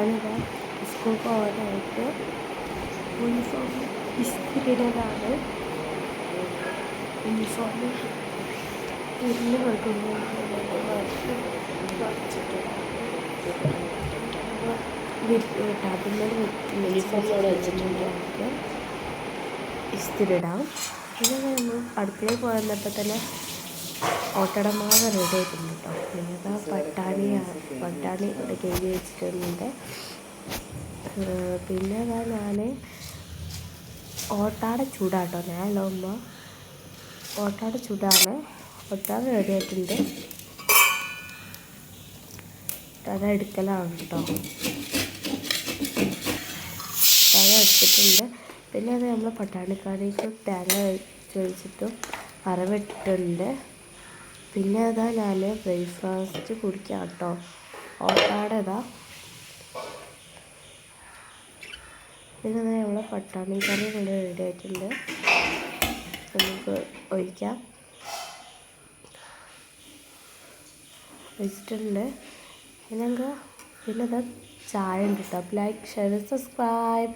ഞാനിതാ സ്കൂൾ പോകാനായിട്ട് uniform ഇസ്തിരിയിടലാണ്. Uniform തിരിഞ്ഞ് കൊടുക്കുമ്പോൾ ടാബിന്മേൽ യൂണിഫോം അവിടെ വെച്ചിട്ടുണ്ട്. നമുക്ക് ഇസ്തിരിടാം. പിന്നെ നമ്മൾ അടുക്കളയിൽ പോയപ്പോൾ തന്നെ ഓട്ടടമാവ് റെഡി ആയിട്ടുണ്ട് കേട്ടോ. പിന്നെ പട്ടാണി ഇവിടെ കഴുകി വെച്ചിട്ടുണ്ട്. പിന്നെ ഞാൻ ഓട്ടാട ചൂടാട്ടോ. ഞാനല്ല ഉമ്മ ഓട്ടാട ചൂടാണ്. ഓട്ടാട റെഡി ആയിട്ടുണ്ട്. അത് എടുക്കലാണ് കേട്ടോ. അത് എടുത്തിട്ടുണ്ട്. പിന്നെ അത് നമ്മൾ പട്ടാണിക്കറിക്ക് തേങ്ങ വെച്ചിട്ടും വറവിട്ടിട്ടുണ്ട്. പിന്നെ അതാ ഞാൻ ബ്രേക്ക്ഫാസ്റ്റ് കുടിക്കാം കേട്ടോ. ഓട്ടാട ഇതാ. പിന്നെ അതാ നമ്മളെ പട്ടാണിക്കറി ഇവിടെ റെഡി ആയിട്ടുണ്ട്. നമുക്ക് ഒഴിച്ചിട്ടുണ്ട്. പിന്നെ അതാ ചായ ഉണ്ട് കേട്ടോ. Like, share, subscribe.